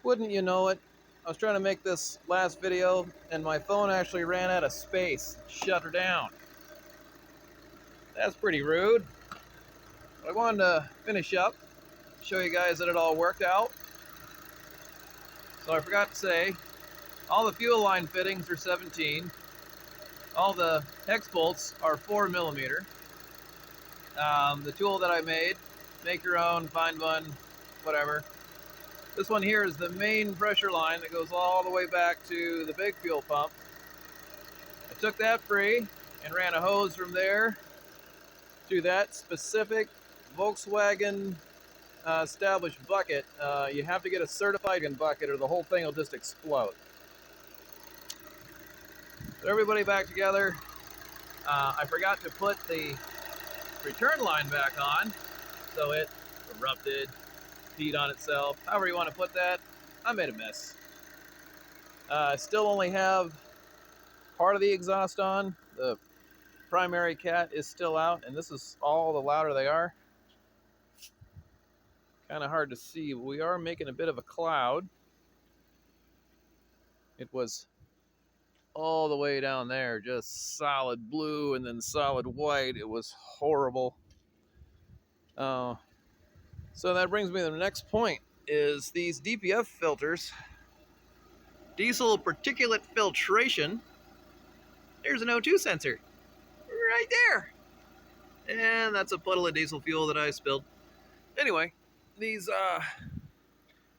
Wouldn't you know it, I was trying to make this last video and my phone actually ran out of space. Shut her down. That's pretty rude. But I wanted to finish up, show you guys that it all worked out. So I forgot to say, all the fuel line fittings are 17. All the hex bolts are 4mm. The tool that I made, make your own, find one, whatever. This one here is the main pressure line that goes all the way back to the big fuel pump. I took that free and ran a hose from there to that specific Volkswagen established bucket. You have to get a certified bucket or the whole thing will just explode. Put everybody back together. I forgot to put the return line back on, so it erupted, peed on itself, however you want to put that. I made a mess. I still only have part of the exhaust on. The primary cat is still out, and this is all the louder they are. Kind of hard to see, but we are making a bit of a cloud. It was all the way down there, just solid blue and then solid white. It was horrible. So that brings me to the next point, is these DPF filters, diesel particulate filtration. There's an O2 sensor right there. And that's a puddle of diesel fuel that I spilled. Anyway, these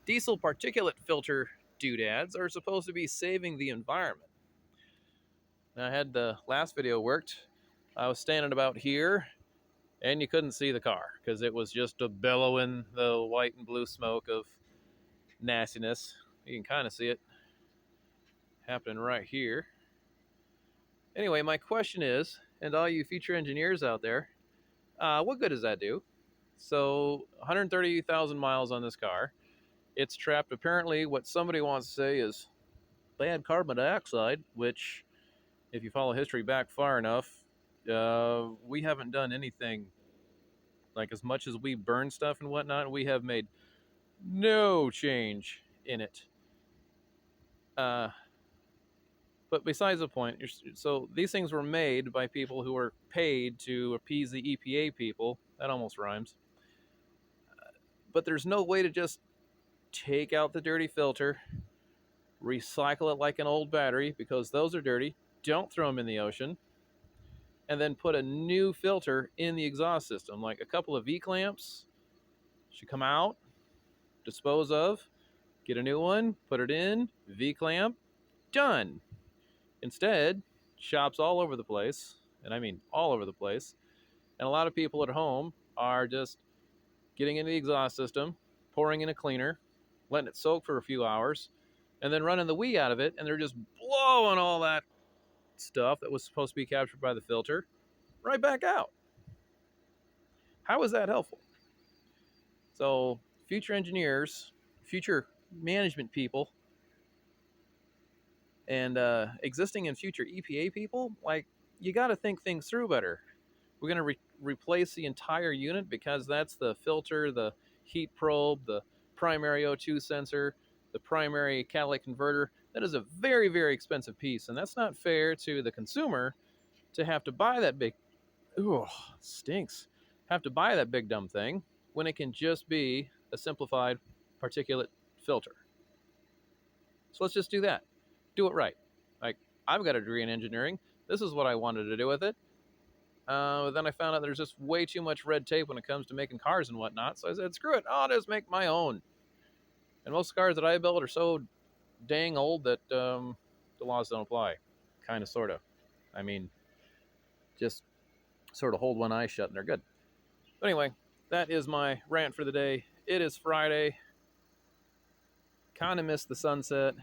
diesel particulate filter doodads are supposed to be saving the environment. Now, I had the last video worked. I was standing about here, and you couldn't see the car because it was just a bellowing the white and blue smoke of nastiness. You can kind of see it happening right here. Anyway, my question is, and all you future engineers out there, what good does that do? So 130,000 miles on this car. It's trapped apparently what somebody wants to say is bad carbon dioxide, which if you follow history back far enough, we haven't done anything. Like, as much as we burn stuff and whatnot, we have made no change in it. But besides the point, so these things were made by people who were paid to appease the EPA people. That almost rhymes. But there's no way to just take out the dirty filter, recycle it like an old battery, because those are dirty. Don't throw them in the ocean. And then put a new filter in the exhaust system, like a couple of V-clamps should come out, dispose of, get a new one, put it in, V-clamp, done. Instead, shops all over the place, and I mean all over the place, and a lot of people at home are just getting into the exhaust system, pouring in a cleaner, letting it soak for a few hours, and then running the wee out of it, and they're just blowing all that stuff that was supposed to be captured by the filter right back out. How is that helpful? So, future engineers, future management people, and existing and future EPA people, like, you got to think things through better. We're going to replace the entire unit because that's the filter, the heat probe, the primary O2 sensor, the primary catalytic converter. That is a very, very expensive piece, and that's not fair to the consumer to have to buy that big, ooh, stinks, have to buy that big dumb thing when it can just be a simplified particulate filter. So let's just do that. Do it right. Like, I've got a degree in engineering. This is what I wanted to do with it. But then I found out there's just way too much red tape when it comes to making cars and whatnot. So I said, screw it. I'll just make my own. And most cars that I build are so dang old that the laws don't apply. Kind of, sort of. I mean, just sort of hold one eye shut and they're good. But anyway, that is my rant for the day. It is Friday. Kind of missed the sunset.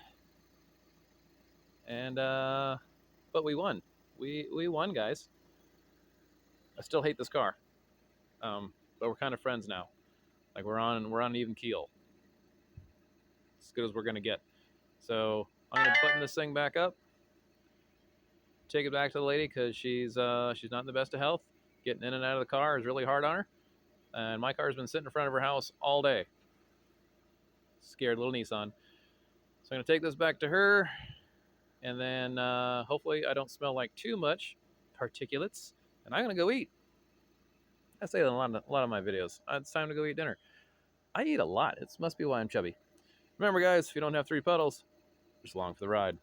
And, but we won. We won, guys. I still hate this car. But we're kind of friends now. Like, we're on an even keel. As good as we're gonna get. So I'm gonna button this thing back up. Take it back to the lady because she's not in the best of health. Getting in and out of the car is really hard on her. And my car's been sitting in front of her house all day. Scared little Nissan. I'm going to take this back to her, and then hopefully I don't smell like too much particulates, and I'm going to go eat. I say that in a lot of my videos. It's time to go eat dinner. I eat a lot. It must be why I'm chubby. Remember, guys, if you don't have 3 puddles, just along for the ride.